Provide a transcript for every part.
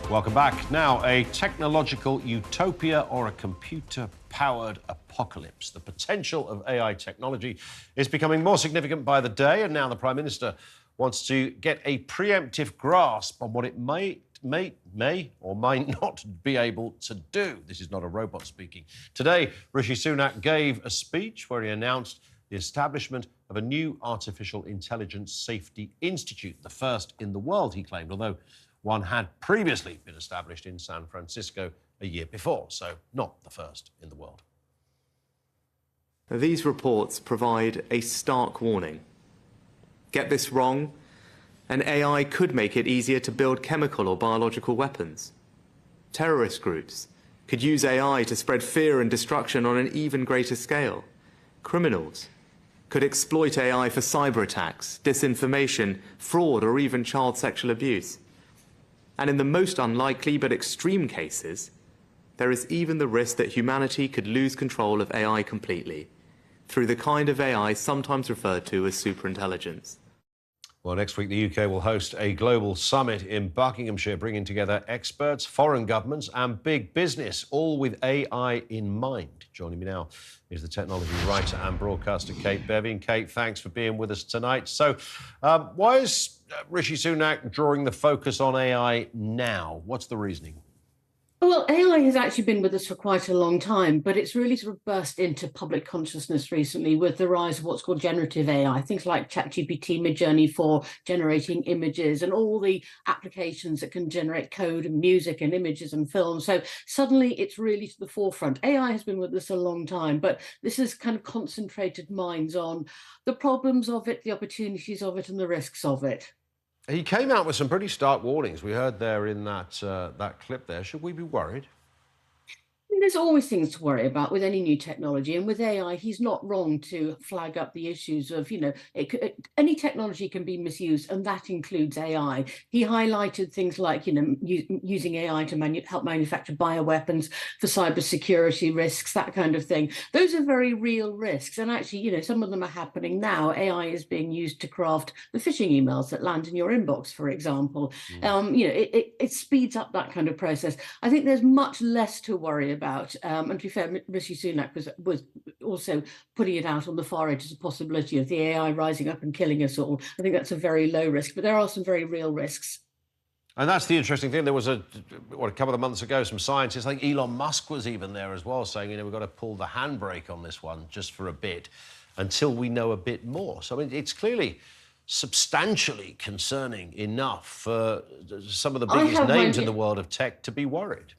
Welcome back. Now, a technological utopia or a computer-powered apocalypse. The potential of AI technology is becoming more significant by the day, and now the Prime Minister wants to get a preemptive grasp on what it may or might not be able to do. This is not a robot speaking. Today, Rishi Sunak gave a speech where he announced the establishment of a new artificial intelligence safety institute, the first in the world, he claimed, although one had previously been established in San Francisco a year before, so not the first in the world. These reports provide a stark warning. Get this wrong, and AI could make it easier to build chemical or biological weapons. Terrorist groups could use AI to spread fear and destruction on an even greater scale. Criminals could exploit AI for cyber attacks, disinformation, fraud, or even child sexual abuse. And in the most unlikely but extreme cases, there is even the risk that humanity could lose control of AI completely, through the kind of AI sometimes referred to as superintelligence. Well, next week, the UK will host a global summit in Buckinghamshire, bringing together experts, foreign governments and big business, all with AI in mind. Joining me now is the technology writer and broadcaster, Kate Bevan. Kate, thanks for being with us tonight. So why is Rishi Sunak drawing the focus on AI now? What's the reasoning? Well, AI has actually been with us for quite a long time, but it's really sort of burst into public consciousness recently with the rise of what's called generative AI, things like ChatGPT, Midjourney for generating images and all the applications that can generate code and music and images and films. So suddenly it's really to the forefront. AI has been with us a long time, but this has kind of concentrated minds on the problems of it, the opportunities of it and the risks of it. He came out with some pretty stark warnings. We heard there in that clip there. Should we be worried? There's always things to worry about with any new technology, and with AI, he's not wrong to flag up the issues of, any technology can be misused, and that includes AI. He highlighted things like, using AI to help manufacture bioweapons for cybersecurity risks, that kind of thing. Those are very real risks, and actually, some of them are happening now. AI is being used to craft the phishing emails that land in your inbox, for example. It speeds up that kind of process. I think there's much less to worry about. And to be fair, Rishi Sunak was also putting it out on the far edge as a possibility of the AI rising up and killing us all. I think that's a very low risk, but there are some very real risks. And that's the interesting thing. There was a couple of months ago, some scientists, like Elon Musk was even there as well, saying, we've got to pull the handbrake on this one just for a bit until we know a bit more. So, it's clearly substantially concerning enough for some of the biggest names in the world of tech to be worried.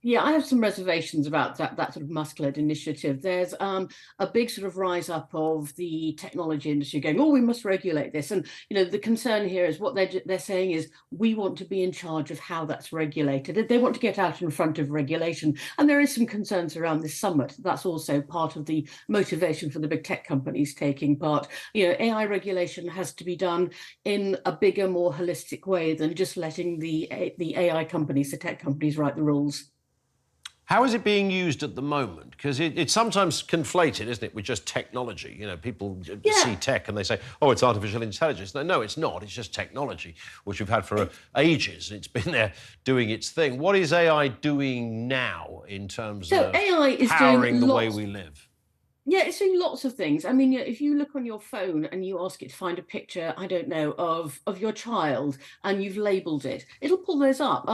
Yeah, I have some reservations about that sort of Musk-led initiative. There's a big sort of rise up of the technology industry going, we must regulate this. And, the concern here is what they're saying is we want to be in charge of how that's regulated. They want to get out in front of regulation. And there is some concerns around this summit. That's also part of the motivation for the big tech companies taking part. AI regulation has to be done in a bigger, more holistic way than just letting the AI companies, the tech companies, write the rules. How is it being used at the moment? Because it's sometimes conflated, isn't it, with just technology? People see tech and they say, it's artificial intelligence. No, it's not. It's just technology, which we've had for ages. It's been there doing its thing. What is AI doing now in terms of AI is powering the way we live? Yeah, it's doing lots of things. I mean, if you look on your phone and you ask it to find a picture, I don't know, of your child, and you've labelled it, it'll pull those up.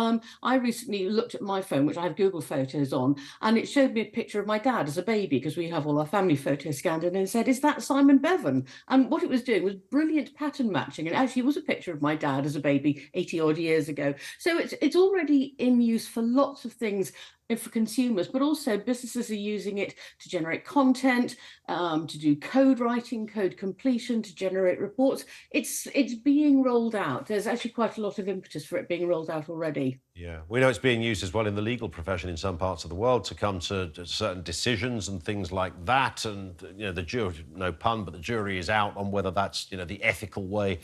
I recently looked at my phone, which I have Google Photos on, and it showed me a picture of my dad as a baby, because we have all our family photos scanned, and it said, is that Simon Bevan? And what it was doing was brilliant pattern matching, and actually it was a picture of my dad as a baby 80-odd years ago. So it's already in use for lots of things for consumers, but also businesses are using it to generate content, to do code writing, code completion, to generate reports. It's being rolled out. There's actually quite a lot of impetus for it being rolled out already. Yeah, we know it's being used as well in the legal profession in some parts of the world to come to certain decisions and things like that. And, the jury, no pun, but the jury is out on whether that's, the ethical way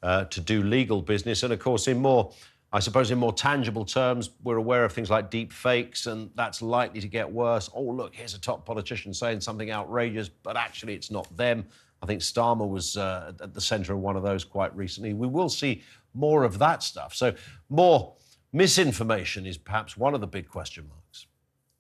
to do legal business. And of course, in more tangible terms, we're aware of things like deep fakes, and that's likely to get worse. Oh, look, here's a top politician saying something outrageous, but actually it's not them. I think Starmer was at the centre of one of those quite recently. We will see more of that stuff. So more Misinformation is perhaps one of the big question marks.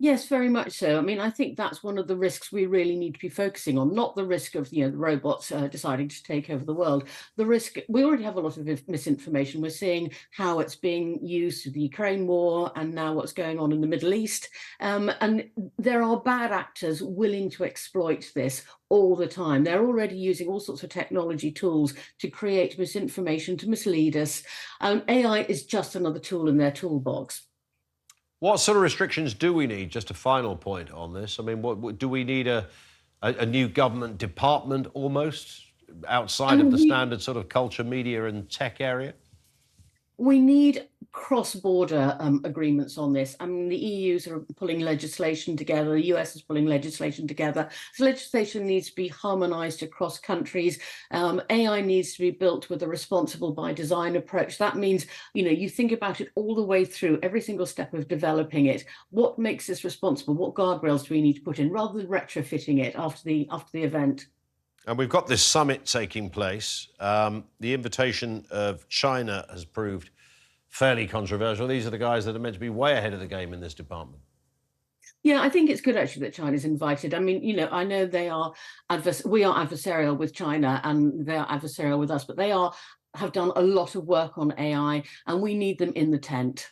Yes, very much so. I mean, I think that's one of the risks we really need to be focusing on, not the risk of, the robots deciding to take over the world. The risk, we already have a lot of misinformation. We're seeing how it's being used in the Ukraine war and now what's going on in the Middle East. And there are bad actors willing to exploit this all the time. They're already using all sorts of technology tools to create misinformation, to mislead us. AI is just another tool in their toolbox. What sort of restrictions do we need? Just a final point on this. I mean, what do we need a new government department almost outside of the standard sort of culture, media and tech area? We need cross-border agreements on this. I mean, the EU's are pulling legislation together, the US is pulling legislation together. So legislation needs to be harmonized across countries. AI needs to be built with a responsible by design approach. That means, you think about it all the way through, every single step of developing it. What makes this responsible? What guardrails do we need to put in, rather than retrofitting it after the event? And we've got this summit taking place. The invitation of China has proved fairly controversial. These are the guys that are meant to be way ahead of the game in this department. Yeah, I think it's good actually that China's invited. I mean, I know we are adversarial with China and they are adversarial with us, but they have done a lot of work on AI and we need them in the tent.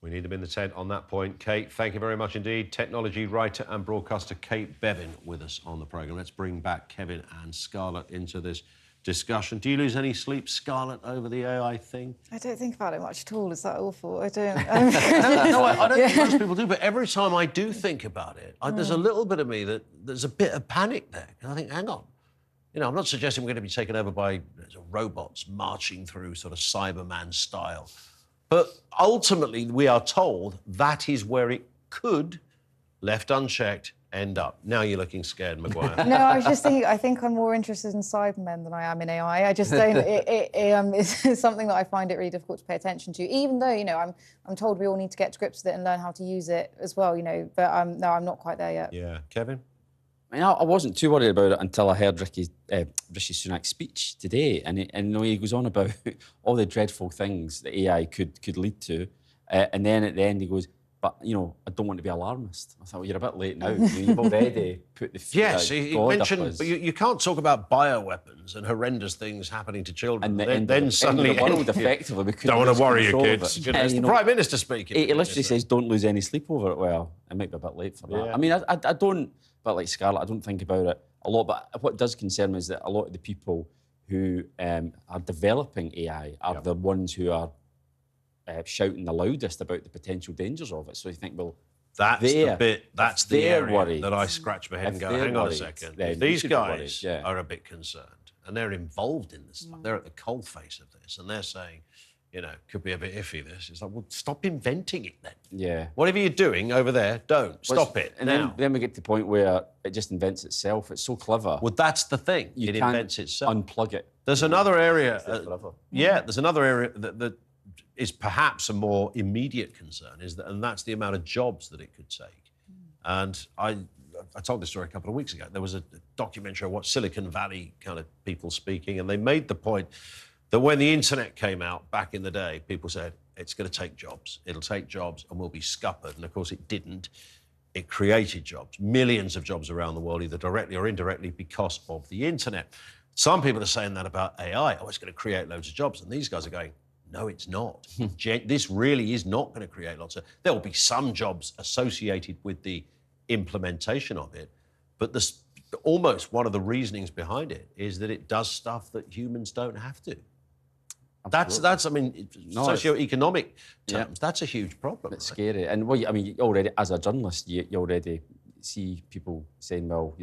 We need them in the tent on that point. Kate, thank you very much indeed. Technology writer and broadcaster Kate Bevan with us on the programme. Let's bring back Kevin and Scarlett into this discussion. Do you lose any sleep, Scarlett, over the AI thing? I don't think about it much at all. Is that awful? I don't. No, I don't think most people do, but every time I do think about it, there's a little bit of me that there's a bit of panic there. And I think, hang on. I'm not suggesting we're going to be taken over by robots marching through sort of Cyberman style. But ultimately, we are told that is where it could, left unchecked, end up. Now you're looking scared, Maguire. No, I was just thinking, I think I'm more interested in Cybermen than I am in AI. I just don't, it's something that I find it really difficult to pay attention to, even though, I'm told we all need to get to grips with it and learn how to use it as well, but no, I'm not quite there yet. Yeah. Kevin? I mean, I wasn't too worried about it until I heard Rishi Sunak's speech today, and he goes on about all the dreadful things that AI could lead to, and then at the end he goes, but I don't want to be alarmist. I thought, well, you're a bit late now. You've already put the fear. Yes, he mentioned, but you can't talk about bioweapons and horrendous things happening to children. And then suddenly, the world effectively, we don't want to worry you, kids. It's the Prime Minister speaking. He literally says, "Don't lose any sleep over it." Well, it might be a bit late for that. Yeah. I mean, I don't. But like Scarlett, I don't think about it a lot. But what does concern me is that a lot of the people who are developing AI are the ones who are shouting the loudest about the potential dangers of it. So you think, well, that's the area worried, that I scratch my head and go, hang on a second. These guys are a bit concerned and they're involved in this stuff. They're at the coalface of this and they're saying, could be a bit iffy, this. It's like, well, stop inventing it then. Yeah. Whatever you're doing over there, don't. Stop it. And then we get to the point where it just invents itself. It's so clever. Well, that's the thing. It invents itself. Unplug it. There's another area. There's another area that is perhaps a more immediate concern, and that's the amount of jobs that it could take. And I told this story a couple of weeks ago. There was a documentary I watched, Silicon Valley kind of people speaking, and they made the point that when the internet came out back in the day, people said, it's going to take jobs. It'll take jobs and we'll be scuppered. And of course it didn't. It created jobs, millions of jobs around the world, either directly or indirectly because of the internet. Some people are saying that about AI. Oh, it's going to create loads of jobs. And these guys are going, no, it's not. This really is not going to create lots of... There will be some jobs associated with the implementation of it, but almost one of the reasonings behind it is that it does stuff that humans don't have to. That's I mean, socio-economic terms, that's a huge problem. It's scary. And already, as a journalist, you already see people saying, well,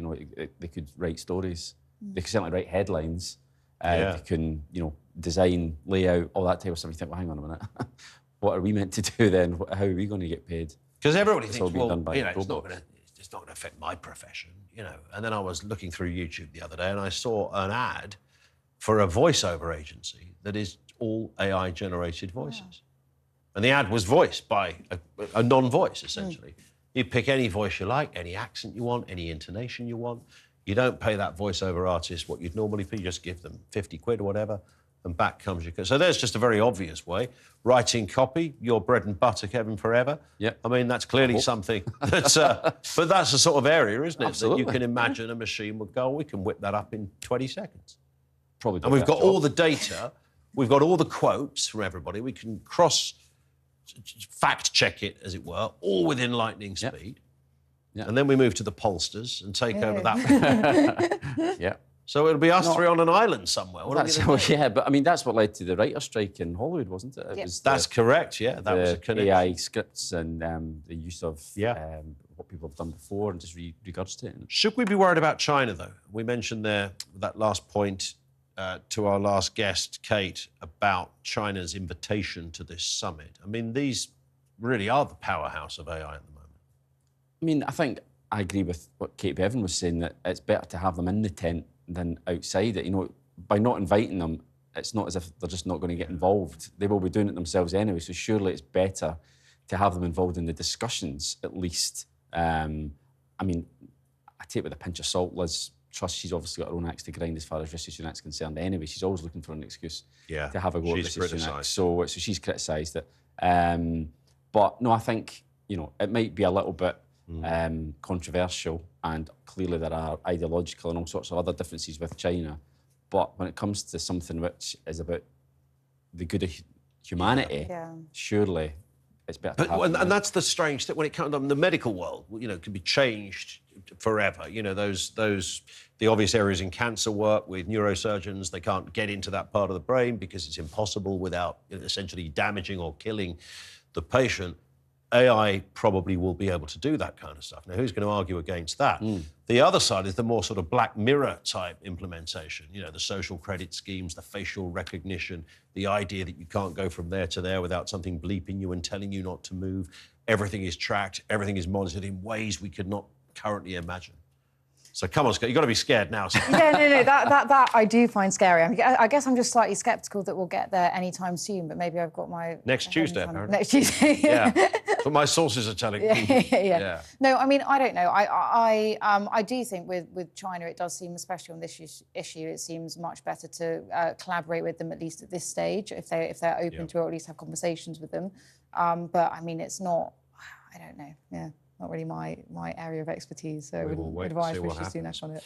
they could write stories. They could certainly write headlines. They can, design, layout, all that type of stuff. You think, well, hang on a minute. What are we meant to do then? How are we going to get paid? Because everybody thinks, well, it's not going to affect my profession, And then I was looking through YouTube the other day and I saw an ad for a voiceover agency that is all AI-generated voices. And the ad was voiced by a non-voice, essentially. You pick any voice you like, any accent you want, any intonation you want. You don't pay that voiceover artist what you'd normally pay. You just give them 50 quid or whatever, and back comes your... So there's just a very obvious way. Writing copy, your bread and butter, Kevin, forever. Yep. I mean, that's clearly something that's... but that's the sort of area, isn't it? Absolutely. That you can imagine a machine would go, we can whip that up in 20 seconds. Probably. And we've got all the data, we've got all the quotes from everybody, we can fact-check it, as it were, all within lightning speed. Yep. And then we move to the pollsters and take over that. Yeah. So it'll be us three on an island somewhere. Yeah, but I mean, that's what led to the writer's strike in Hollywood, wasn't it? That's correct, yeah. That was a connection. AI scripts and the use of what people have done before and just regurgitating. Should we be worried about China, though? We mentioned there, that last point to our last guest, Kate, about China's invitation to this summit. I mean, these really are the powerhouse of AI at the moment. I mean, I think I agree with what Kate Bevan was saying, that it's better to have them in the tent than outside it. You know, by not inviting them, it's not as if they're just not going to get involved. They will be doing it themselves anyway, so surely it's better to have them involved in the discussions, at least. I mean, I take it with a pinch of salt. Liz Truss, she's obviously got her own axe to grind as far as Rishi Sunak's concerned anyway. She's always looking for an excuse to have a go at Rishi Sunak. So she's criticised it. But no, I think, you know, it might be a little bit controversial, and clearly there are ideological and all sorts of other differences with China. But when it comes to something which is about the good of humanity, surely it's better to have and that's the strange thing when it comes to the medical world, you know, can be changed forever. You know, the obvious areas in cancer work with neurosurgeons, they can't get into that part of the brain because it's impossible without essentially damaging or killing the patient. AI probably will be able to do that kind of stuff. Now, who's going to argue against that? The other side is the more sort of Black Mirror type implementation, you know, the social credit schemes, the facial recognition, the idea that you can't go from there to there without something bleeping you and telling you not to move. Everything is tracked, everything is monitored in ways we could not currently imagine. So come on, Scott, you've got to be scared now. No, that I do find scary. I guess I'm just slightly sceptical that we'll get there anytime soon, but maybe I've got my... Next Tuesday, apparently. Next Tuesday. Yeah, that's what my sources are telling me. Yeah. No, I mean, I don't know. I do think with China, it does seem, especially on this issue, it seems much better to collaborate with them, at least at this stage, if they're open to, or at least have conversations with them. But, I mean, it's not... I don't know, not really my area of expertise, so I wouldn't advise Rishi Sunak on it.